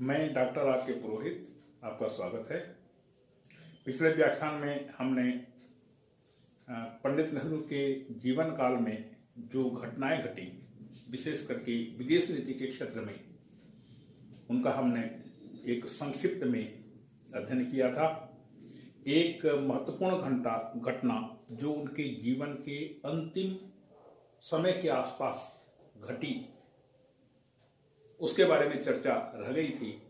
मैं doctor R के पुरोहित, आपका स्वागत है। पिछले व्याख्यान में हमने पंडित नेहरू के जीवन काल में जो घटनाएं घटी, विशेष करके विदेश नीति के क्षेत्र में, उनका हमने एक संक्षिप्त में अध्ययन किया था। एक महत्वपूर्ण घटना जो उनके जीवन के अंतिम समय के आसपास घटी, उसके बारे में चर्चा रह गई थी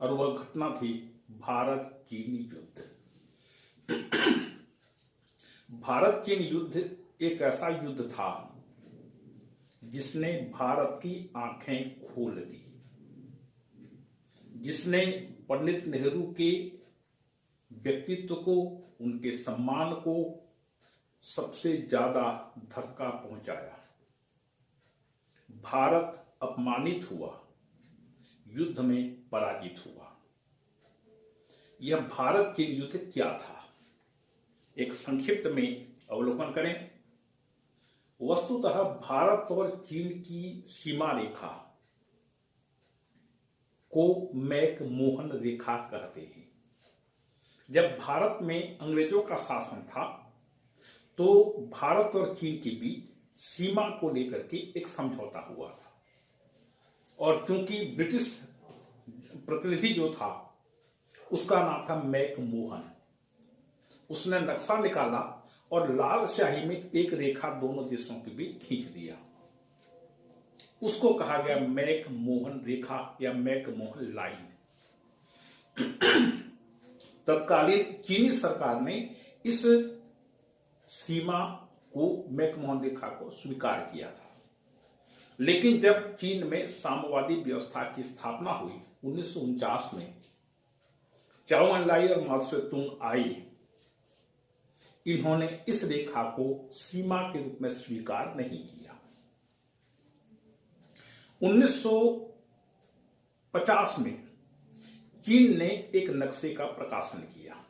और वह घटना थी भारत चीनी युद्ध। भारत चीन युद्ध एक ऐसा युद्ध था जिसने भारत की आंखें खोल दी, जिसने पंडित नेहरू के व्यक्तित्व को, उनके सम्मान को सबसे ज्यादा धक्का पहुंचाया। भारत अपमानित हुआ, युद्ध में पराजित हुआ। यह भारत चीन युद्ध क्या था, एक संक्षिप्त में अवलोकन करें। वस्तुतः भारत और चीन की सीमा रेखा को मैक-मोहन रेखा कहते हैं। जब भारत में अंग्रेजों का शासन था तो भारत और चीन के बीच सीमा को लेकर के एक समझौता हुआ था, और चूंकि ब्रिटिश प्रतिनिधि जो था उसका नाम था मैक-मोहन, उसने नक्शा निकाला और लाल स्याही में एक रेखा दोनों देशों के बीच खींच दिया। उसको कहा गया मैक-मोहन रेखा या मैक-मोहन लाइन। तत्कालीन चीनी सरकार ने इस सीमा को, मैक-मोहन रेखा को स्वीकार किया था। लेकिन जब चीन में साम्यवादी व्यवस्था की स्थापना हुई 1949 में, चाओ एन-लाई और माओ त्से-तुंग आए, इन्होंने इस रेखा को सीमा के रूप में स्वीकार नहीं किया। 1950 में चीन ने एक नक्शे का प्रकाशन किया।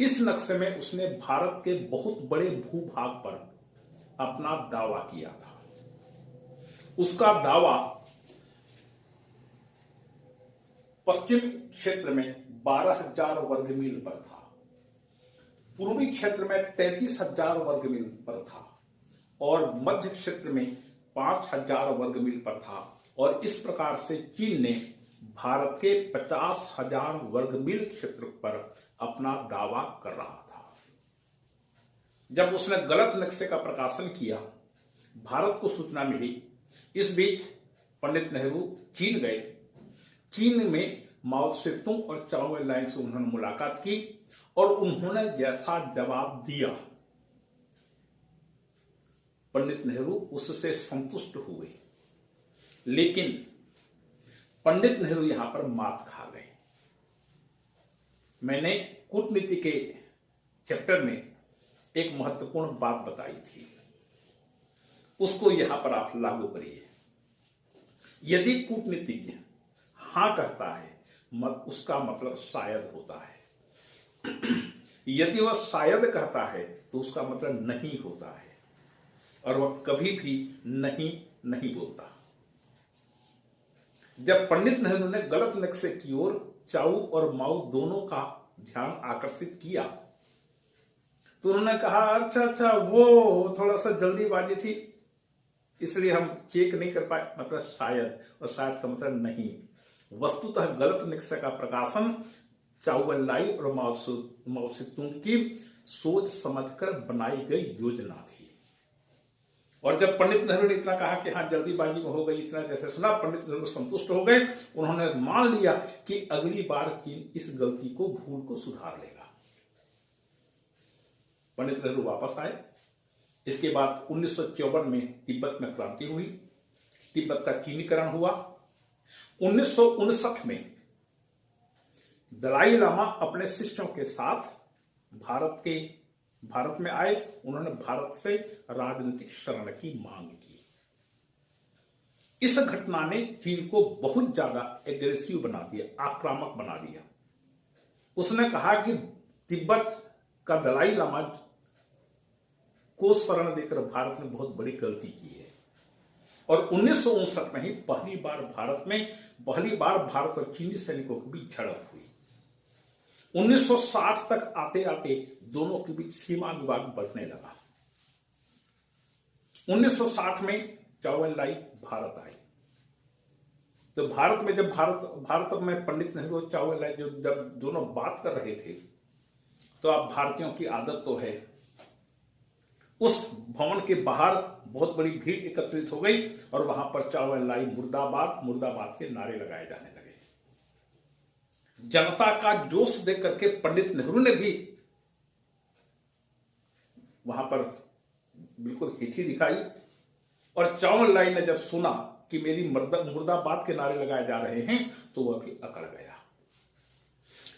इस नक्शे में उसने भारत के बहुत बड़े भूभाग पर अपना दावा किया था। उसका दावा पश्चिम क्षेत्र में 12,000 वर्ग मील पर था, पूर्वी क्षेत्र में 33,000 वर्ग मील पर था और मध्य क्षेत्र में 5,000 वर्ग मील पर था। और इस प्रकार से चीन ने भारत के 50,000 वर्ग मील क्षेत्र पर अपना दावा कर रहा था। जब उसने गलत नक्शे का प्रकाशन किया, भारत को सूचना मिली। इस बीच पंडित नेहरू चीन गए। चीन में माओ त्से-तुंग और चाओ एन-लाई से उन्होंने मुलाकात की और उन्होंने जैसा जवाब दिया, पंडित नेहरू उससे संतुष्ट हुए। लेकिन पंडित नेहरू यहां पर मात खा गए। मैंने कूटनीति के चैप्टर में एक महत्वपूर्ण बात बताई थी, उसको यहां पर आप लागू करिए। यदि कूटनीतिज्ञ हां कहता है, उसका मतलब शायद होता है। यदि वह शायद कहता है तो उसका मतलब नहीं होता है, और वह कभी भी नहीं बोलता। जब पंडित नेहरू ने गलत नक्शे की ओर चाऊ और माओ दोनों का ध्यान आकर्षित किया तो उन्होंने कहा, अच्छा, वो थोड़ा सा जल्दीबाजी थी, इसलिए हम चेक नहीं कर पाए, मतलब शायद, और शायद का मतलब नहीं। वस्तुतः गलत नक्शे का प्रकाशन चाओ एन-लाई और माओ त्से-तुंग की सोच समझकर बनाई गई योजना थी। और जब पंडित नेहरू ने इतना कहा कि हाँ जल्दीबाजी में हो गई, इतना जैसे सुना, पंडित नेहरू संतुष्ट हो गए। उन्होंने मान लिया कि अगली बार चीन इस गलती को, भूल को सुधार लेगा। पंडित नेहरू वापस आए। इसके बाद 1954 में तिब्बत में क्रांति हुई, तिब्बत का चीनीकरण हुआ। 1959 में दलाई लामा अपने शिष्यों के साथ भारत में आए। उन्होंने भारत से राजनीतिक शरण की मांग की। इस घटना ने चीन को बहुत ज्यादा एग्रेसिव बना दिया, आक्रामक बना दिया। उसने कहा कि तिब्बत का दलाई लामा को शरण देकर भारत ने बहुत बड़ी गलती की है और 1959 में ही पहली बार भारत और चीनी सैनिकों के बीच झड़प हुई। 1960 तक आते आते दोनों के बीच सीमा विवाद बढ़ने लगा। 1960 में चौ एन लाई भारत आई। तो भारत में जब भारत में पंडित नेहरू और चौ एन लाई जब दोनों बात कर रहे थे, तो आप भारतीयों की आदत तो है, उस भवन के बाहर बहुत बड़ी भीड़ एकत्रित हो गई और वहां पर चौ एन लाई मुर्दाबाद मुर्दाबाद के नारे लगाए जाने लगे। जनता का जोश देख करके पंडित नेहरू ने भी वहां पर बिल्कुल हिठी दिखाई और चौ एन लाई ने जब सुना कि मेरी मुर्दाबाद के नारे लगाए जा रहे हैं तो वह भी अकड़ गया।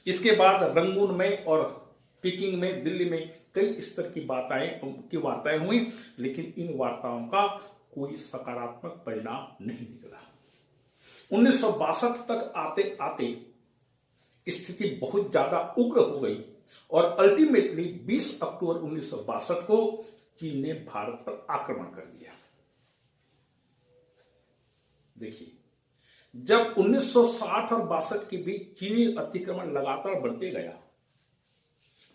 इसके बाद रंगून में और पीकिंग में, दिल्ली में कई स्तर की वार्ताएं हुई, लेकिन इन वार्ताओं का कोई सकारात्मक परिणाम नहीं निकला। 1962 तक आते आते स्थिति बहुत ज्यादा उग्र हो गई और अल्टीमेटली 20 अक्टूबर 1962 को चीन ने भारत पर आक्रमण कर दिया। देखिए, जब 1960 और 62 के बीच चीनी अतिक्रमण लगातार बढ़ते गया,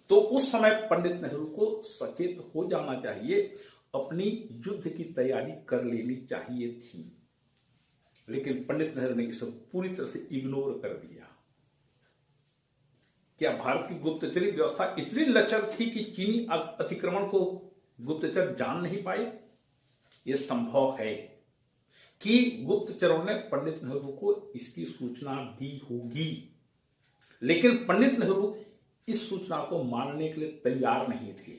तो उस समय पंडित नेहरू को सचेत हो जाना चाहिए, अपनी युद्ध की तैयारी कर लेनी चाहिए थी। लेकिन पंडित नेहरू ने इसे पूरी तरह से इग्नोर कर दिया। क्या भारत की गुप्तचरी व्यवस्था इतनी लचर थी कि चीनी अतिक्रमण को गुप्तचर जान नहीं पाए? यह संभव है कि गुप्तचरों ने पंडित नेहरू को इसकी सूचना दी होगी, लेकिन पंडित नेहरू इस सूचना को मानने के लिए तैयार नहीं थे।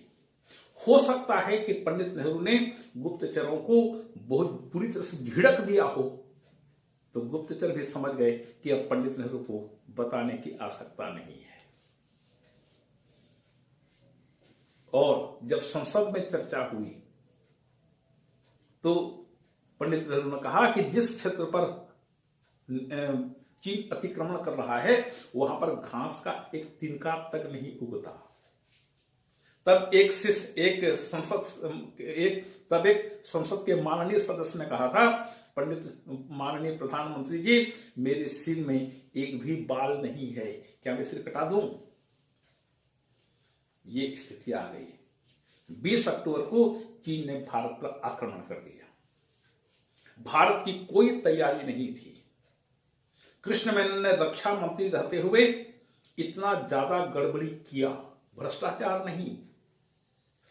हो सकता है कि पंडित नेहरू ने गुप्तचरों को बहुत बुरी तरह से झिड़क दिया हो, तो गुप्तचर भी समझ गए कि अब पंडित नेहरू को बताने की आवश्यकता नहीं है। और जब संसद में चर्चा हुई तो पंडित नेहरू ने कहा कि जिस क्षेत्र पर चीन अतिक्रमण कर रहा है वहां पर घास का एक तिनका तक नहीं उगता। तब एक संसद के माननीय सदस्य ने कहा था, माननीय प्रधानमंत्री जी, मेरे सिर में एक भी बाल नहीं है, क्या मैं सिर कटा दूं? ये स्थिति आ गई। 20 अक्टूबर को चीन ने भारत पर आक्रमण कर दिया। भारत की कोई तैयारी नहीं थी। कृष्ण मेनन ने रक्षा मंत्री रहते हुए इतना ज्यादा गड़बड़ी किया, भ्रष्टाचार नहीं,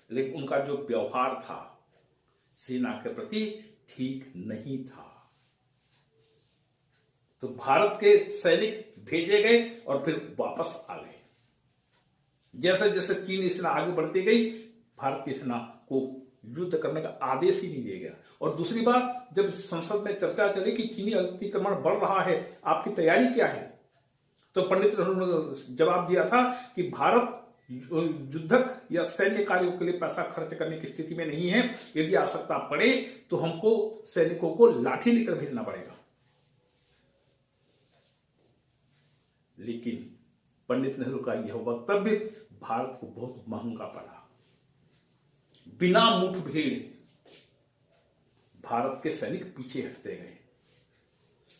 लेकिन उनका जो व्यवहार था सेना के प्रति ठीक नहीं था। तो भारत के सैनिक भेजे गए और फिर वापस आ गए। जैसे जैसे चीनी सेना आगे बढ़ती गई, भारत की सेना को युद्ध करने का आदेश ही नहीं दिया गया। और दूसरी बात, जब संसद में चर्चा चली कि चीनी अतिक्रमण बढ़ रहा है, आपकी तैयारी क्या है, तो पंडित नेहरू ने जवाब दिया था कि भारत युद्धक या सैन्य कार्यों के लिए पैसा खर्च करने की स्थिति में नहीं है। यदि आवश्यकता पड़े तो हमको सैनिकों को लाठी लेकर भेजना पड़ेगा। लेकिन पंडित नेहरू का यह वक्तव्य भारत को बहुत महंगा पड़ा। बिना मुठभेड़ भारत के सैनिक पीछे हटते गए।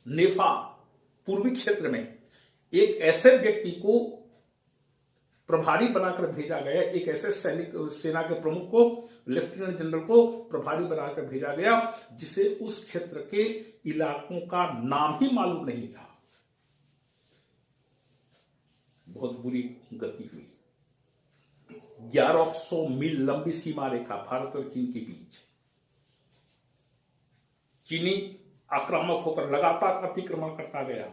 नेफा पूर्वी क्षेत्र में एक ऐसे व्यक्ति को प्रभारी बनाकर भेजा गया, एक ऐसे सेना के प्रमुख को, लेफ्टिनेंट जनरल को प्रभारी बनाकर भेजा गया जिसे उस क्षेत्र के इलाकों का नाम ही मालूम नहीं था। बहुत बुरी गति हुई। 1100 मील लंबी सीमा रेखा भारत और चीन के बीच। चीनी आक्रामक होकर लगातार अतिक्रमण करता गया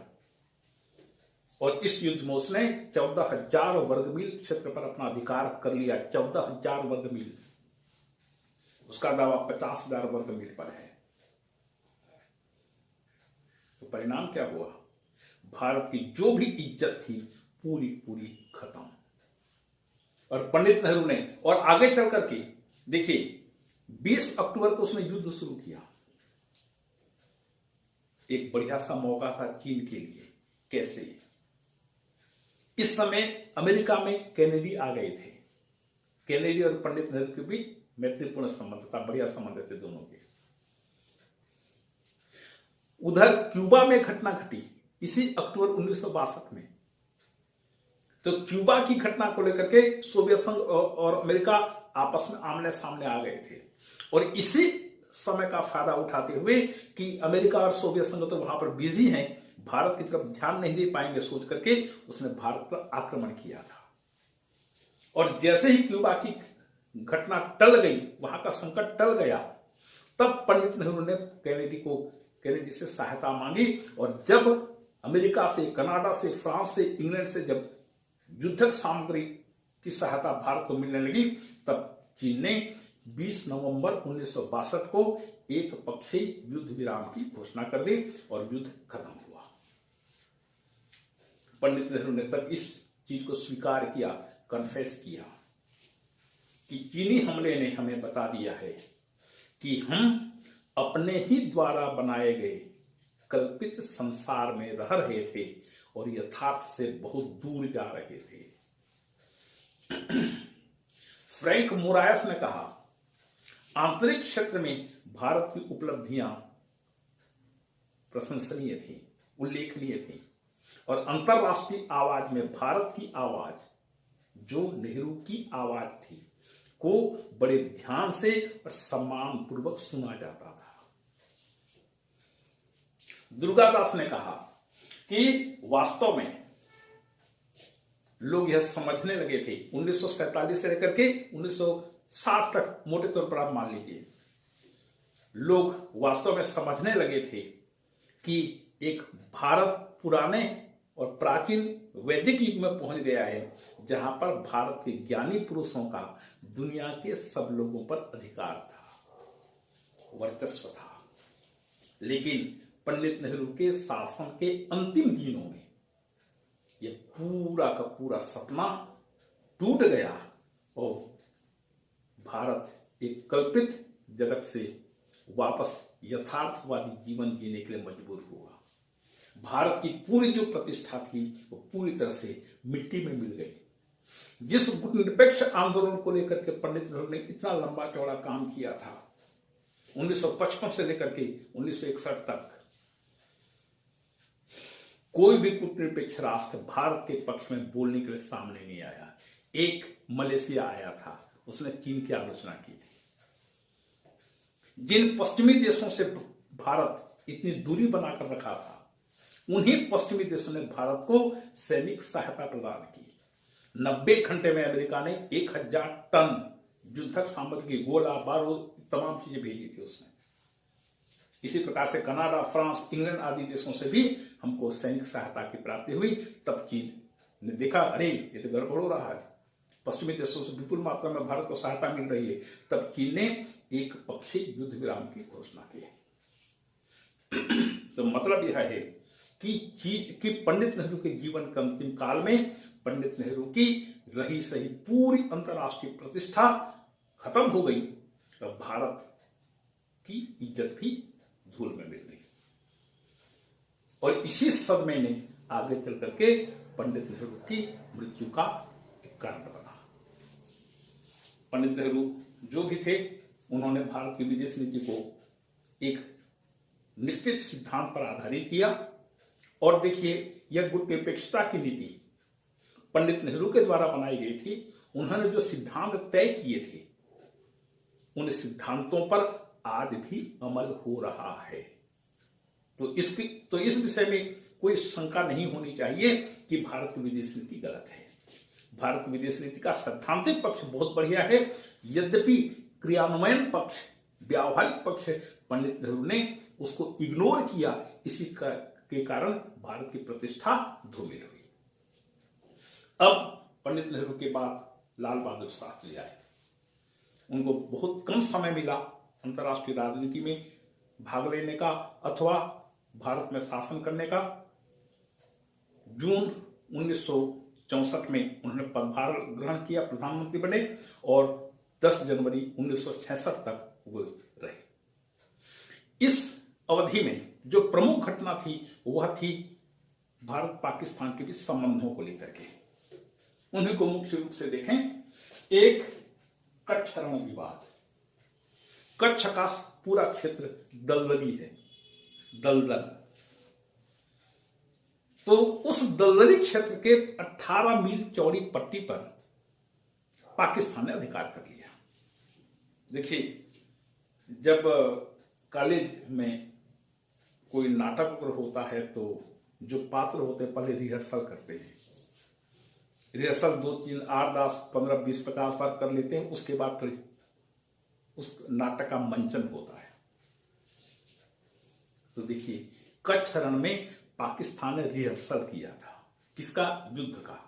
और इस युद्ध में उसने 14,000 वर्ग मील क्षेत्र पर अपना अधिकार कर लिया। 14,000 वर्ग मील। उसका दावा 50,000 वर्ग मील पर है। तो परिणाम क्या हुआ? भारत की जो भी इज्जत थी पूरी पूरी खत्म। और पंडित नेहरू ने, और आगे चल करके देखिए 20 अक्टूबर को उसने युद्ध शुरू किया। एक बढ़िया सा मौका था चीन के लिए। कैसे? इस समय अमेरिका में कैनेडी आ गए थे। कैनेडी और पंडित नेहरू के बीच मैत्रीपूर्ण संबंध था, बढ़िया संबंध थे दोनों के। उधर क्यूबा में घटना घटी इसी अक्टूबर 1962 में। तो क्यूबा की घटना को लेकर के सोवियत संघ और अमेरिका आपस में आमने सामने आ गए थे, और इसी समय का फायदा उठाते हुए कि अमेरिका और सोवियत संघ तो वहां पर बिजी हैं, भारत की तरफ ध्यान नहीं दे पाएंगे सोच करके उसने भारत पर आक्रमण किया था। और जैसे ही क्यूबा की घटना टल गई, वहां का संकट टल गया, तब पंडित नेहरू ने कैनेडी से सहायता मांगी। और जब अमेरिका से, कनाडा से, फ्रांस से, इंग्लैंड से जब युद्धक सामग्री की सहायता भारत को मिलने लगी, तब चीन ने 20 नवंबर 1962 को एक पक्षीय युद्ध विराम की घोषणा कर दी और युद्ध खत्म हुआ। पंडित नेहरू ने तब इस चीज को स्वीकार किया, कन्फेस किया कि चीनी हमले ने हमें बता दिया है कि हम अपने ही द्वारा बनाए गए कल्पित संसार में रह रहे थे और यथार्थ से बहुत दूर जा रहे थे। फ्रैंक मोरायस ने कहा, आंतरिक क्षेत्र में भारत की उपलब्धियां प्रशंसनीय थी, उल्लेखनीय थी, और अंतरराष्ट्रीय आवाज में भारत की आवाज, जो नेहरू की आवाज थी, को बड़े ध्यान से और सम्मान पूर्वक सुना जाता था। दुर्गादास ने कहा कि वास्तव में लोग यह समझने लगे थे 1947 से लेकर के 1960 तक, मोटे तौर पर आप मान लीजिए, लोग वास्तव में समझने लगे थे कि एक भारत पुराने और प्राचीन वैदिक युग में पहुंच गया है, जहां पर भारत के ज्ञानी पुरुषों का दुनिया के सब लोगों पर अधिकार था, वर्चस्व था। लेकिन पंडित नेहरू के शासन के अंतिम दिनों में यह पूरा का पूरा सपना टूट गया और भारत एक कल्पित जगत से वापस यथार्थवादी जीवन जीने के लिए मजबूर हुआ। भारत की पूरी जो प्रतिष्ठा थी वो पूरी तरह से मिट्टी में मिल गई। जिस गुटनिरपेक्ष आंदोलन को लेकर के पंडित नेहरू ने इतना लंबा चौड़ा काम किया था, 1955 से लेकर के 1961 तक, कोई भी गुटनिरपेक्ष राष्ट्र भारत के पक्ष में बोलने के लिए सामने नहीं आया। एक मलेशिया आया था, उसने चीन की आलोचना की थी। जिन पश्चिमी देशों से भारत इतनी दूरी बनाकर रखा था, उन्हीं पश्चिमी देशों ने भारत को सैनिक सहायता प्रदान की। 90 घंटे में अमेरिका ने 1000 टन युद्धक सामग्री, गोला बारूद, तमाम चीजें भेजी थी उसने। इसी प्रकार से कनाडा, फ्रांस, इंग्लैंड आदि देशों से भी हमको सैनिक सहायता की प्राप्ति हुई। तब चीन ने देखा, अरे ये तो गड़बड़ हो रहा है, पश्चिमी देशों से विपुल मात्रा में भारत को सहायता मिल रही है। तब चीन ने एक पक्षीय युद्ध विराम की घोषणा की। तो मतलब यह है कि पंडित नेहरू के जीवन के अंतिम काल में पंडित नेहरू की रही सही पूरी अंतर्राष्ट्रीय प्रतिष्ठा खत्म हो गई, तब भारत की इज्जत भी धूल में मिल गई। और इसी सदमे ने आगे चल करके पंडित नेहरू की मृत्यु का एक कारण बना। पंडित नेहरू जो भी थे, उन्होंने भारत की विदेश नीति को एक निश्चित सिद्धांत पर आधारित किया। और देखिए, यह गुटनिरपेक्षता की नीति पंडित नेहरू के द्वारा बनाई गई थी। उन्होंने जो सिद्धांत तय किए थे, उन सिद्धांतों पर आज भी अमल हो रहा है। तो इस विषय में कोई शंका नहीं होनी चाहिए कि भारत की विदेश नीति गलत है। भारत की विदेश नीति का सैद्धांतिक पक्ष बहुत बढ़िया है, यद्यपि क्रियान्वयन पक्ष, व्यावहारिक पक्ष पंडित नेहरू ने उसको इग्नोर किया। इसी के कारण भारत की प्रतिष्ठा धूमिल हुई। अब पंडित नेहरू के बाद लाल बहादुर शास्त्री आए। उनको बहुत कम समय मिला अंतर्राष्ट्रीय राजनीति में भाग लेने का अथवा भारत में शासन करने का। जून 1964 में उन्होंने पदभार ग्रहण किया, प्रधानमंत्री बने, और 10 जनवरी 1966 तक वो रहे। इस अवधि में जो प्रमुख घटना थी वह थी भारत पाकिस्तान के बीच संबंधों को लेकर के। उन्हीं को मुख्य रूप से देखें, एक कच्छ रण विवाद। कच्छ का पूरा क्षेत्र दलदली है, दलदल। तो उस दलदली क्षेत्र के 18 मील चौड़ी पट्टी पर पाकिस्तान ने अधिकार कर लिया। देखिए, जब कॉलेज में कोई नाटक होता है तो जो पात्र होते हैं पहले रिहर्सल करते हैं। रिहर्सल 2, 3, 8, 10, 15, 20, 50 बार कर लेते हैं। उसके बाद फिर उस नाटक का मंचन होता है। तो देखिए, कच्छ रण में पाकिस्तान ने रिहर्सल किया था। किसका? युद्ध का।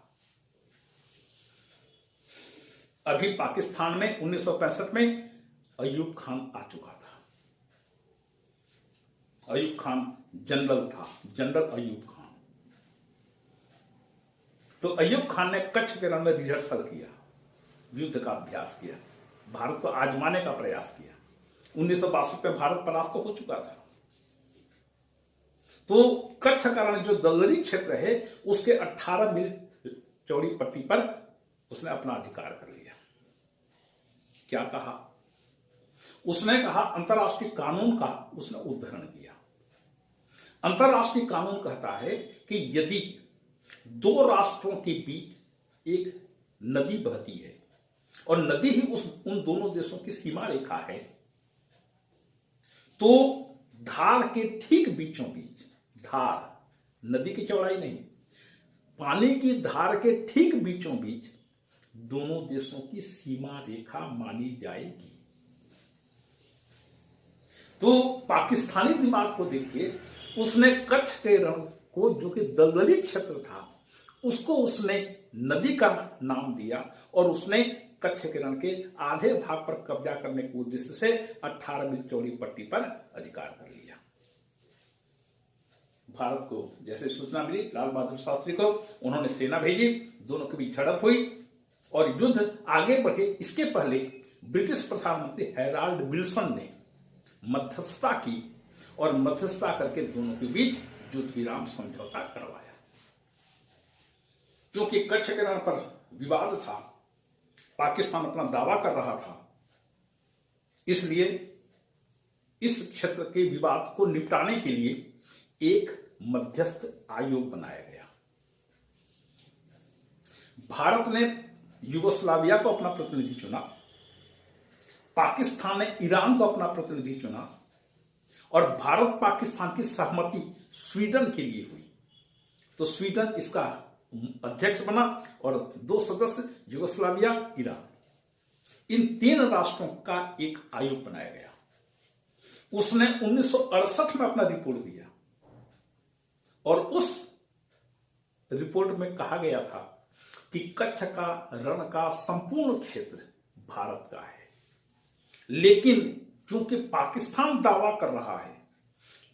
अभी पाकिस्तान में 1965 में अयूब खान आ चुका था। अयूब खान जनरल था, जनरल अयूब खान। तो अयूब खान ने कच्छ के रण में रिहर्सल किया, युद्ध का अभ्यास किया, भारत को आजमाने का प्रयास किया। 1962 में भारत परास्त हो चुका था। तो कच्छ का रण जो दलदली क्षेत्र है उसके 18 मील चौड़ी पट्टी पर उसने अपना अधिकार कर लिया। क्या कहा? उसने कहा, अंतर्राष्ट्रीय कानून का उसने उद्धरण किया। अंतर्राष्ट्रीय कानून कहता है कि यदि दो राष्ट्रों के बीच एक नदी बहती है और नदी ही उन दोनों देशों की सीमा रेखा है, तो धार के ठीक बीचों बीच, धार नदी की चौड़ाई नहीं, पानी की धार के ठीक बीचों बीच दोनों देशों की सीमा रेखा मानी जाएगी। तो पाकिस्तानी दिमाग को देखिए, उसने कच्छ के रण को, जो कि दलदली क्षेत्र था, उसको उसने नदी का नाम दिया और उसने कच्छ के रण के आधे भाग पर कब्जा करने के उद्देश्य से 18 मील चौड़ी पट्टी पर अधिकार कर लिया। भारत को जैसे सूचना मिली लाल बहादुर शास्त्री को, उन्होंने सेना भेजी, दोनों के बीच झड़प हुई और युद्ध आगे बढ़े। इसके पहले ब्रिटिश प्रधानमंत्री हैराल्ड विल्सन ने मध्यस्थता की और मध्यस्थता करके दोनों के बीच युद्ध विराम समझौता करवाया। क्योंकि कच्छ के रण पर विवाद था, पाकिस्तान अपना दावा कर रहा था, इसलिए इस क्षेत्र के विवाद को निपटाने के लिए एक मध्यस्थ आयोग बनाया गया। भारत ने यूगोस्लाविया को अपना प्रतिनिधि चुना, पाकिस्तान ने ईरान को अपना प्रतिनिधि चुना और भारत पाकिस्तान की सहमति स्वीडन के लिए हुई। तो स्वीडन इसका अध्यक्ष बना और 2 सदस्य यूगोस्लाविया, ईरान, इन 3 राष्ट्रों का एक आयोग बनाया गया। उसने 1968 में अपना रिपोर्ट दिया और उस रिपोर्ट में कहा गया था कि कच्छ का रण का संपूर्ण क्षेत्र भारत का है, लेकिन चूंकि पाकिस्तान दावा कर रहा है,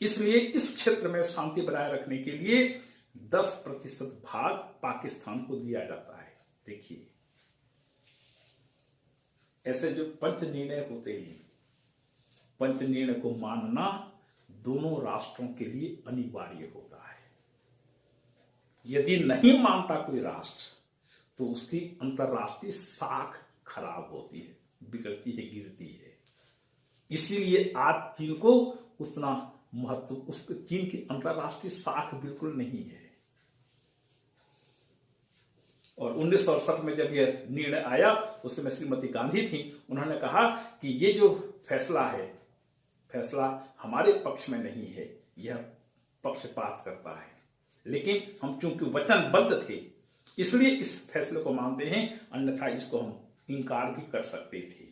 इसलिए इस क्षेत्र में शांति बनाए रखने के लिए 10% भाग पाकिस्तान को दिया जाता है। देखिए, ऐसे जो पंच निर्णय होते हैं, पंच निर्णय को मानना दोनों राष्ट्रों के लिए अनिवार्य होता है। यदि नहीं मानता कोई राष्ट्र तो उसकी अंतर्राष्ट्रीय साख खराब होती है, बिगड़ती है, गिरती है। इसीलिए आज चीन को उतना महत्व, उसके चीन की अंतर्राष्ट्रीय साख बिल्कुल नहीं है। और 1968 में जब यह निर्णय आया, उस समय श्रीमती गांधी थी, उन्होंने कहा कि ये जो फैसला है, फैसला हमारे पक्ष में नहीं है, यह पक्षपात करता है, लेकिन हम चूंकि वचनबद्ध थे इसलिए इस फैसले को मानते हैं, अन्यथा इसको हम इनकार भी कर सकते थे।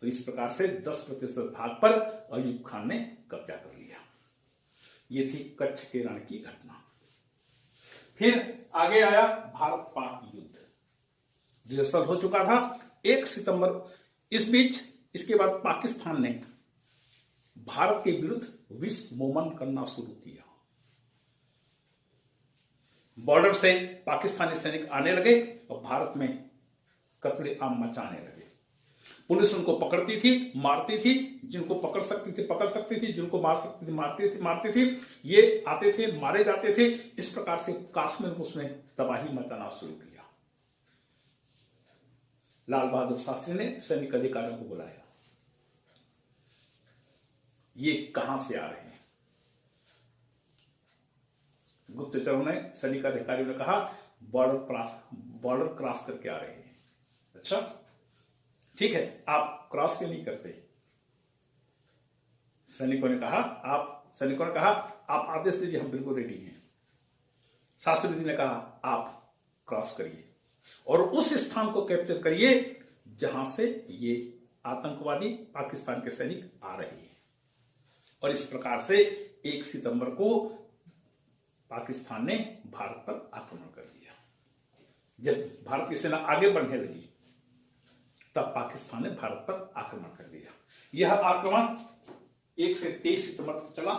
तो इस प्रकार से 10% भाग पर अयूब खान ने कब्जा कर लिया। ये थी कच्छ के रण की घटना। फिर आगे आया भारत पाक युद्ध, रिहर्सल हो चुका था 1 सितंबर। इस बीच इसके बाद पाकिस्तान ने भारत के विरुद्ध विस्फोमन करना शुरू किया। बॉर्डर से पाकिस्तानी सैनिक आने लगे और भारत में कत्लेआम मचाने लगे। पुलिस उनको पकड़ती थी, मारती थी, जिनको पकड़ सकती थी, जिनको मार सकती थी मारती थी। ये आते थे, मारे जाते थे। इस प्रकार से कश्मीर में उसने तबाही मचाना शुरू किया। लाल बहादुर शास्त्री ने सैनिक अधिकारियों को बुलाया, ये कहां से आ रहे हैं, गुप्तचरों ने, सैनिक अधिकारियों ने कहा बॉर्डर क्रॉस करके आ रहे हैं। अच्छा ठीक है, आप क्रॉस क्यों नहीं करते? सैनिकों ने कहा आप आदेश दीजिए, हम बिल्कुल रेडी हैं। शास्त्री जी ने कहा आप क्रॉस करिए और उस स्थान को कैप्चर करिए जहां से ये आतंकवादी पाकिस्तान के सैनिक आ रहे हैं। और इस प्रकार से 1 सितंबर को पाकिस्तान ने भारत पर आक्रमण कर दिया। जब भारत की सेना आगे बढ़ने लगी तब पाकिस्तान ने भारत पर आक्रमण कर दिया। यह आक्रमण 1 से 23 सितंबर तक चला।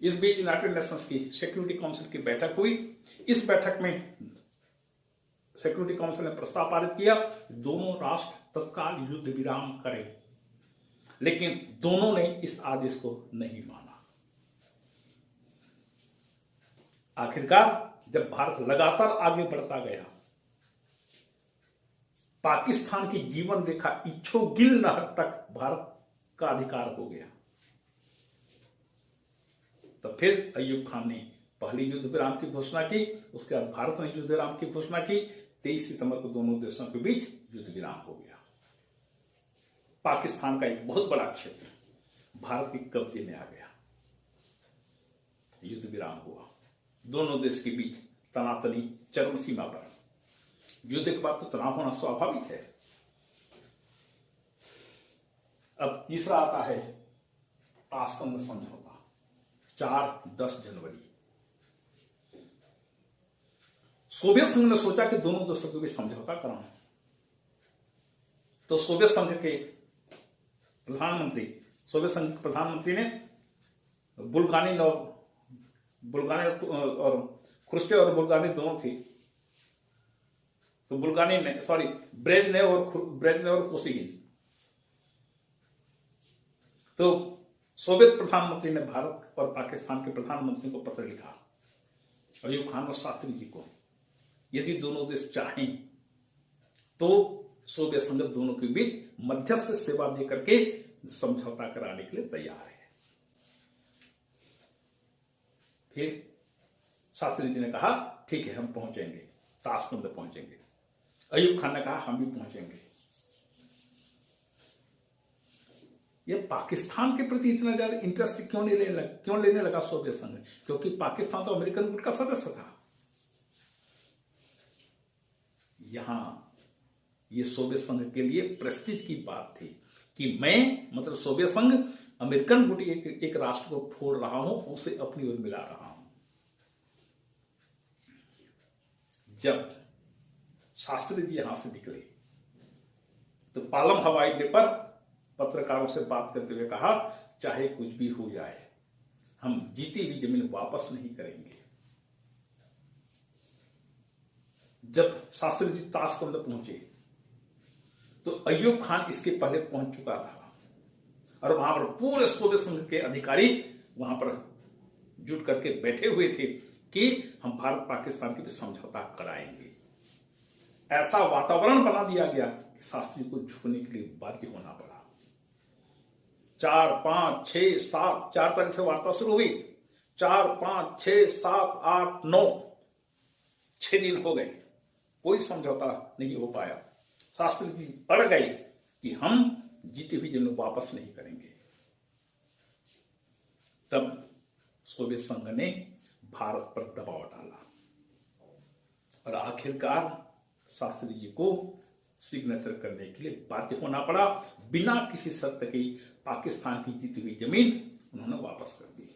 इस बीच यूनाइटेड नेशंस की सिक्योरिटी काउंसिल की बैठक हुई। इस बैठक में सिक्योरिटी काउंसिल ने प्रस्ताव पारित किया, दोनों राष्ट्र तत्काल युद्ध विराम करें, लेकिन दोनों ने इस आदेश को नहीं माना। आखिरकार जब भारत लगातार आगे बढ़ता गया, पाकिस्तान की जीवन रेखा इच्छोगिल नहर तक भारत का अधिकार हो गया। तो फिर अय्यूब खान ने पहले युद्ध विराम की घोषणा की, उसके बाद भारत ने युद्ध विराम की घोषणा की। 23 सितंबर को दोनों देशों के बीच युद्ध विराम हो गया। पाकिस्तान का एक बहुत बड़ा क्षेत्र भारत के कब्जे में आ गया। युद्ध विराम हुआ, दोनों देश के बीच तनातनी चरम सीमा पर। युद्ध के बाद तो तनाव होना स्वाभाविक है। अब तीसरा आता है ताशकंद समझौता, 4-10 जनवरी। सोवियत संघ ने सोचा कि दोनों देशों के बीच समझौता कराएं। तो सोवियत संघ के प्रधानमंत्री ने बुल्गारिन और क्रुश्चेव और बुल्गारिन दोनों थे। तो ब्रेजनेव और कोसिगिन। तो सोवियत प्रधानमंत्री ने भारत और पाकिस्तान के प्रधानमंत्री को पत्र लिखा, अय्यूब खान और शास्त्री जी को। यदि दोनों देश चाहें तो सोवियत संघ दोनों के बीच मध्यस्थ सेवा देकर के समझौता कराने के लिए तैयार है। फिर शास्त्री जी ने कहा ठीक है, हम पहुंचेंगे, ताशकंद पहुंचेंगे। अय्यूब खान ने कहा हम भी पहुंचेंगे। ये पाकिस्तान के प्रति इतना ज्यादा इंटरेस्ट क्यों लेने लगा सोवियत संघ? क्योंकि पाकिस्तान तो अमेरिकन गुट का सदस्य था। यहां ये सोवियत संघ के लिए प्रेस्टीज की बात थी कि मैं, मतलब सोवियत संघ, अमेरिकन गुट एक राष्ट्र को फोड़ रहा हूं, उसे अपनी ओर मिला रहा हूं। जब शास्त्री जी यहां से निकले तो पालम हवाई अड्डे पर पत्रकारों से बात करते हुए कहा, चाहे कुछ भी हो जाए, हम जीती हुई जमीन वापस नहीं करेंगे। जब शास्त्री जी ताशकंद पहुंचे तो अय्यूब खान इसके पहले पहुंच चुका था और वहां पर पूरे सोवियत संघ के अधिकारी वहां पर जुट करके बैठे हुए थे कि हम भारत पाकिस्तान के बीच समझौता कराएंगे। ऐसा वातावरण बना दिया गया कि शास्त्री को झुकने के लिए बाध्य होना पड़ा। 4, 5, 6, 7 4 तारीख से वार्ता शुरू हुई। 4, 5, 6, 7, 8, 9 6 दिन हो गए, कोई समझौता नहीं हो पाया। शास्त्री जी अड़ गए कि हम जीती हुई जमीन वापस नहीं करेंगे। तब सोवियत संघ ने भारत पर दबाव डाला और आखिरकार शास्त्री जी को सिग्नेचर करने के लिए बाध्य होना पड़ा। बिना किसी शर्त के पाकिस्तान की जीती हुई जमीन उन्होंने वापस कर दी।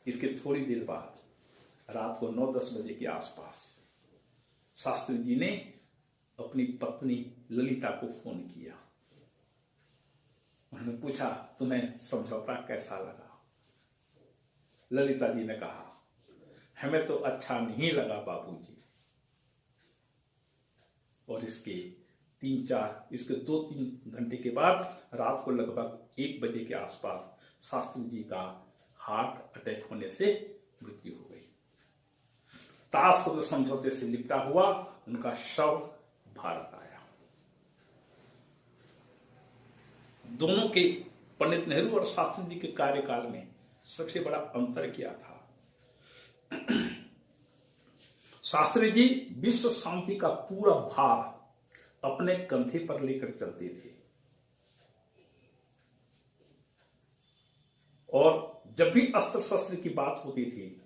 इसके थोड़ी देर बाद रात को 9-10 बजे के आसपास शास्त्री जी ने अपनी पत्नी ललिता को फोन किया। उन्होंने पूछा, तुम्हें समझौता कैसा लगा? ललिता जी ने कहा, हमें तो अच्छा नहीं लगा बाबूजी। और इसके 2-3 घंटे के बाद रात को लगभग 1 बजे के आसपास शास्त्री जी का हार्ट अटैक होने से मृत्यु हो गई। ताशकंद समझौते से लिपटा हुआ उनका शव भारत आया। दोनों के, पंडित नेहरू और शास्त्री जी के कार्यकाल में सबसे बड़ा अंतर क्या था? शास्त्री जी विश्व शांति का पूरा भार अपने कंधे पर लेकर चलते थे, और जब भी अस्त्र शस्त्र की बात होती थी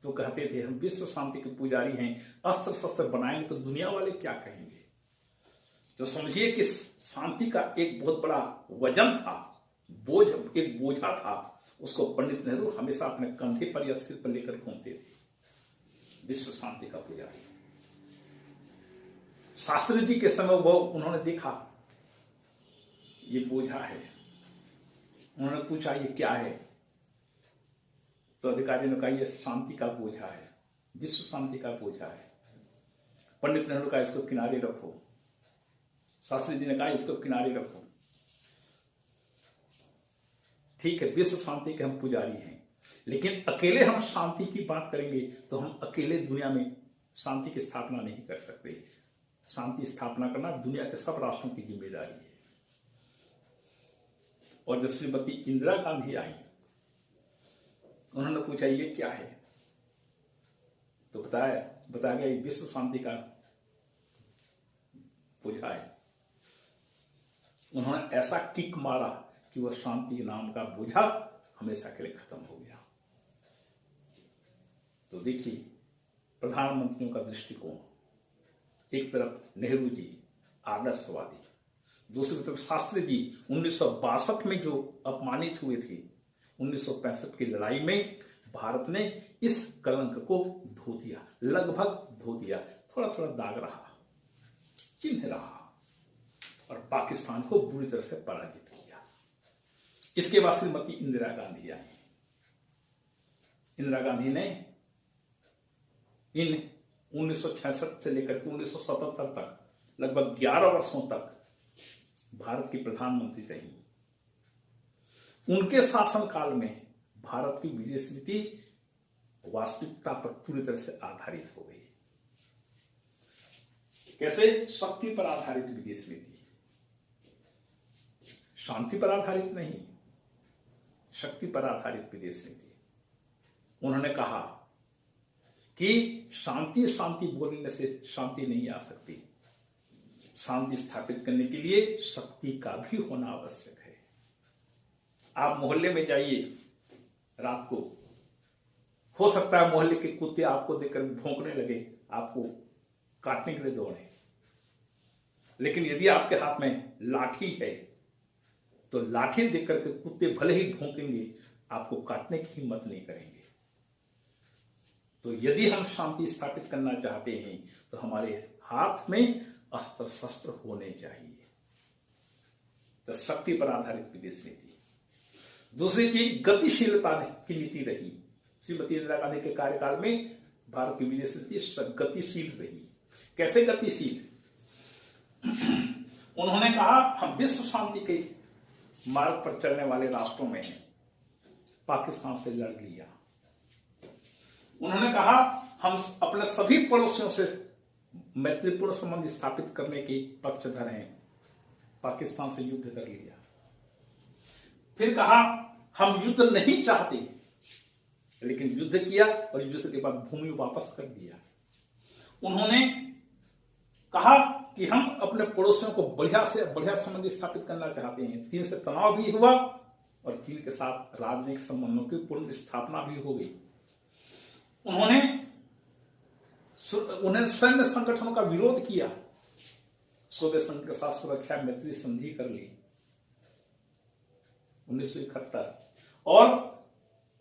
तो कहते थे हम विश्व शांति के पुजारी हैं, अस्त्र शस्त्र बनाएंगे तो दुनिया वाले क्या कहेंगे। तो समझिए कि शांति का एक बहुत बड़ा वजन था, एक बोझा था, उसको पंडित नेहरू हमेशा अपने कंधे पर या सिर पर लेकर घूमते थे। विश्व शांति का पुजारी शास्त्री जी के समय वो उन्होंने देखा ये बोझा है, उन्होंने पूछा ये क्या है, तो अधिकारी ने कहा ये शांति का बोझा है, विश्व शांति का बोझा है। पंडित नेहरू का इसको किनारे रखो, शास्त्री जी ने कहा इसको किनारे रखो। ठीक है, विश्व शांति के हम पुजारी हैं, लेकिन अकेले हम शांति की बात करेंगे तो हम अकेले दुनिया में शांति की स्थापना नहीं कर सकते। शांति स्थापना करना दुनिया के सब राष्ट्रों की जिम्मेदारी है। और जब श्रीमती इंदिरा गांधी आई, उन्होंने पूछा ये क्या है, तो बताया गया ये विश्व शांति का बोझा है। उन्होंने ऐसा किक मारा कि वह शांति नाम का बोझा हमेशा के लिए खत्म हो गया। तो देखिए प्रधानमंत्रियों का दृष्टिकोण, एक तरफ नेहरू जी आदर्शवादी, दूसरी तरफ शास्त्री जी 1962 में जो अपमानित हुए थे, 1965 की लड़ाई में भारत ने इस कलंक को धो दिया, लगभग धो दिया, थोड़ा थोड़ा दाग रहा, चिन्ह रहा, और पाकिस्तान को बुरी तरह से पराजित किया। इसके बाद श्रीमती इंदिरा गांधी आई। इंदिरा गांधी ने इन 1966 से लेकर 1977 तक लगभग 11 वर्षों तक भारत की प्रधानमंत्री रही। उनके शासनकाल में भारत की विदेश नीति वास्तविकता पर पूरी तरह से आधारित हो गई। कैसे? शक्ति पर आधारित विदेश नीति, शांति पर आधारित नहीं, शक्ति पर आधारित विदेश नीति। उन्होंने कहा कि शांति शांति बोलने से शांति नहीं आ सकती, शांति स्थापित करने के लिए शक्ति का भी होना आवश्यक है। आप मोहल्ले में जाइए रात को, हो सकता है मोहल्ले के कुत्ते आपको देखकर भौंकने लगे, आपको काटने के लिए दौड़े, लेकिन यदि आपके हाथ में लाठी है तो लाठी देखकर के कुत्ते भले ही भौंकेंगे, आपको काटने की हिम्मत नहीं करेंगे। तो यदि हम शांति स्थापित करना चाहते हैं तो हमारे हाथ में अस्त्र शस्त्र होने चाहिए। तो शक्ति पर आधारित विदेश नीति। दूसरी चीज गतिशीलता की नीति रही। श्रीमती इंदिरा गांधी के कार्यकाल में भारत की विदेश नीति गतिशील रही। कैसे गतिशील? उन्होंने कहा हम विश्व शांति के मार्ग पर चलने वाले राष्ट्रों में हैं, पाकिस्तान से लड़ लिया। उन्होंने कहा हम अपने सभी पड़ोसियों से मैत्रीपूर्ण संबंध स्थापित करने के पक्षधर हैं, पाकिस्तान से युद्ध कर लिया। फिर कहा हम युद्ध नहीं चाहते, लेकिन युद्ध किया और युद्ध के बाद भूमि वापस कर दिया। उन्होंने कहा कि हम अपने पड़ोसियों को बढ़िया से बढ़िया संबंध स्थापित करना चाहते हैं। चीन से तनाव भी हुआ और चीन के साथ राजनयिक संबंधों की पूर्ण स्थापना भी हो गई। उन्हें सैन्य संगठनों का विरोध किया, सोवियत संघ के साथ सुरक्षा मैत्री संधि कर ली 1971, और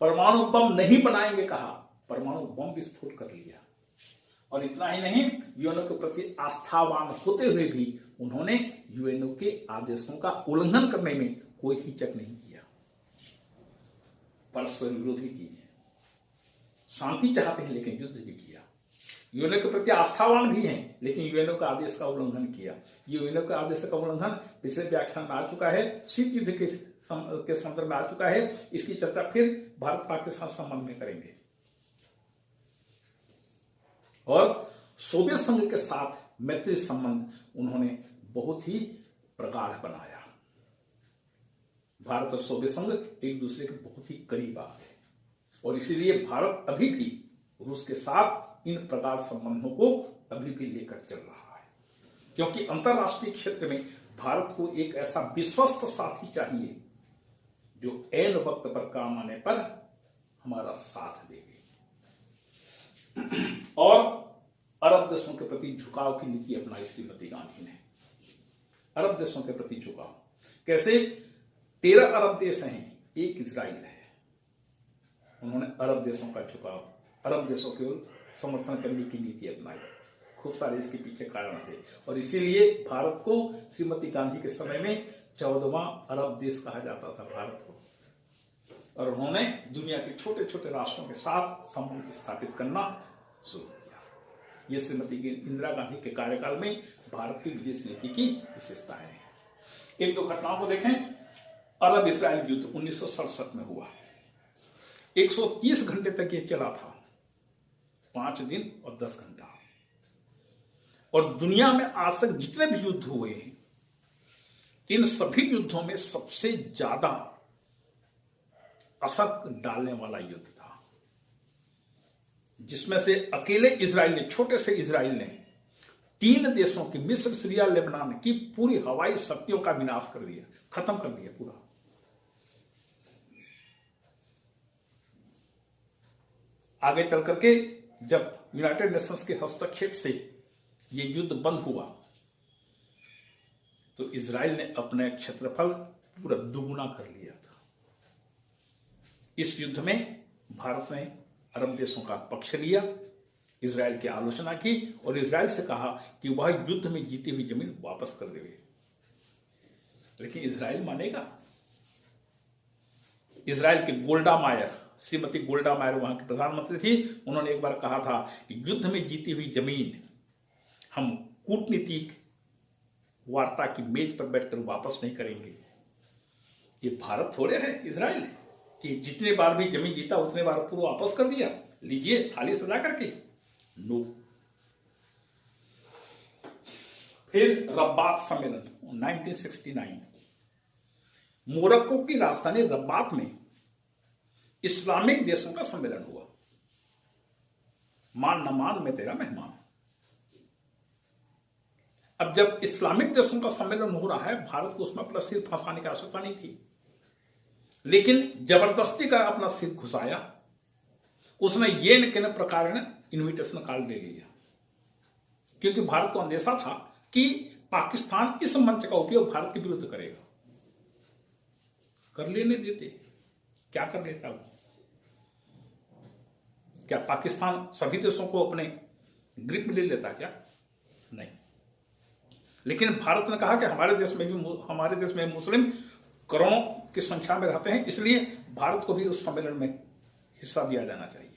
परमाणु बम नहीं बनाएंगे कहा, परमाणु बम विस्फोट कर लिया। और इतना ही नहीं, यूएनओ के प्रति आस्थावान होते हुए भी उन्होंने यूएनओ के आदेशों का उल्लंघन करने में कोई हिचक नहीं किया। परस्पर विरोधी चीज है। शांति चाहते हैं लेकिन युद्ध भी किया। यूएनओ के प्रति आस्थावान भी हैं, लेकिन यूएनओ का आदेश का उल्लंघन किया। यूएनओ का आदेश का उल्लंघन पिछले व्याख्यान में आ चुका है, शीत युद्ध के संदर्भ में आ चुका है। इसकी चर्चा फिर भारत पाकिस्तान संबंध में करेंगे। और सोवियत संघ के साथ मैत्री संबंध उन्होंने बहुत ही प्रगाढ़ बनाया। भारत और सोवियत संघ एक दूसरे के बहुत ही करीब आ गए। और इसीलिए भारत अभी भी रूस के साथ इन प्रगाढ़ संबंधों को अभी भी लेकर चल रहा है, क्योंकि अंतरराष्ट्रीय क्षेत्र में भारत को एक ऐसा विश्वस्त साथी चाहिए जो ऐन वक्त पर काम आने पर हमारा साथ देगी। और अरब देशों के प्रति झुकाव की नीति अपनाई श्रीमती गांधी ने। अरब देशों के प्रति झुकाव कैसे? 13 अरब देश हैं, एक इजराइल है। उन्होंने अरब देशों का झुकाव, अरब देशों के समर्थन करने की नीति अपनाई। खूब सारे इसके पीछे कारण थे और इसीलिए भारत को श्रीमती गांधी के समय में 14वां अरब देश कहा जाता था भारत को। और उन्होंने दुनिया के छोटे छोटे राष्ट्रों के साथ संबंध स्थापित करना शुरू किया। ये श्रीमती इंदिरा गांधी के कार्यकाल में भारत की विदेश नीति की विशेषताएं हैं। एक दो घटनाओं को देखें। अरब इस्राइल युद्ध 1967 में हुआ। 130 घंटे तक ये चला था, 5 दिन और 10 घंटा। और दुनिया में आज तक जितने भी युद्ध हुए हैं, इन सभी युद्धों में सबसे ज्यादा असर डालने वाला युद्ध था, जिसमें से अकेले इजराइल ने, छोटे से इजराइल ने 3 देशों की, मिस्र, सीरिया, लेबनान की पूरी हवाई शक्तियों का विनाश कर दिया, खत्म कर दिया पूरा। आगे चल करके जब यूनाइटेड नेशंस के हस्तक्षेप से यह युद्ध बंद हुआ तो इजराइल ने अपने क्षेत्रफल पूरा दुगुना कर लिया था। इस युद्ध में भारत ने अरब देशों का पक्ष लिया, इजराइल की आलोचना की और इजराइल से कहा कि वह युद्ध में जीती हुई जमीन वापस कर देवे। लेकिन इजराइल मानेगा? इजराइल के गोल्डा मायर, श्रीमती गोल्डा मायर वहां की प्रधानमंत्री थी, उन्होंने एक बार कहा था कि युद्ध में जीती हुई जमीन हम कूटनीतिक वार्ता की मेज पर बैठकर वापस नहीं करेंगे। ये भारत थोड़े है इजराइल कि जितने बार भी जमीन जीता उतने बार पूरा वापस कर दिया, लीजिए थाली सजा करके। नो। फिर रब्बात सम्मेलन 1969, मोरक्को की राजधानी रब्बात में इस्लामिक देशों का सम्मेलन हुआ। मान न मान मैं तेरा मेहमान। अब जब इस्लामिक देशों का सम्मेलन हो रहा है, भारत को उसमें अपना सिर फंसाने की आवश्यकता नहीं थी, लेकिन जबरदस्ती का अपना सिर घुसाया। उसने ये न कहने प्रकार ने इन्विटेशन कार्ड ले लिया, क्योंकि भारत को अंदेशा था कि पाकिस्तान इस मंच का उपयोग भारत के विरुद्ध करेगा। कर लेने देते, क्या कर लेता वो? क्या पाकिस्तान सभी देशों को अपने ग्रिप में ले लेता क्या? नहीं। लेकिन भारत ने कहा कि हमारे देश में मुस्लिम करोड़ों की संख्या में रहते हैं, इसलिए भारत को भी उस सम्मेलन में हिस्सा दिया जाना चाहिए।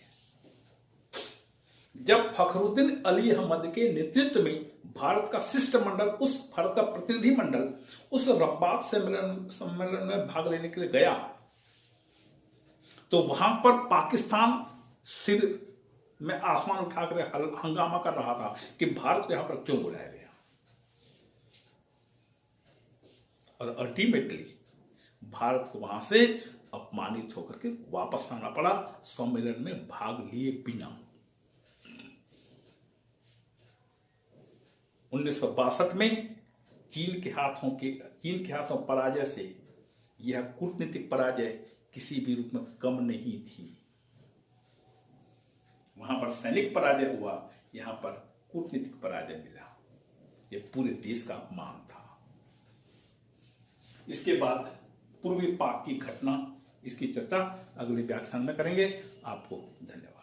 जब फखरुद्दीन अली अहमद के नेतृत्व में भारत का शिष्टमंडल, भारत का प्रतिनिधि मंडल उस रब्बात सम्मेलन में भाग लेने के लिए गया, तो वहां पर पाकिस्तान सिर में आसमान उठाकर हंगामा कर रहा था कि भारत को यहां पर क्यों बुलाया गया। और अल्टीमेटली भारत को वहां से अपमानित होकर के वापस आना पड़ा, सम्मेलन में भाग लिए बिना। 1962 में चीन के हाथों पराजय से यह कूटनीतिक पराजय किसी भी रूप में कम नहीं थी। वहां पर सैनिक पराजय हुआ, यहां पर कूटनीतिक पराजय मिला। यह पूरे देश का अपमान था। इसके बाद पूर्वी पाक की घटना, इसकी चर्चा अगले व्याख्यान में करेंगे। आपको धन्यवाद।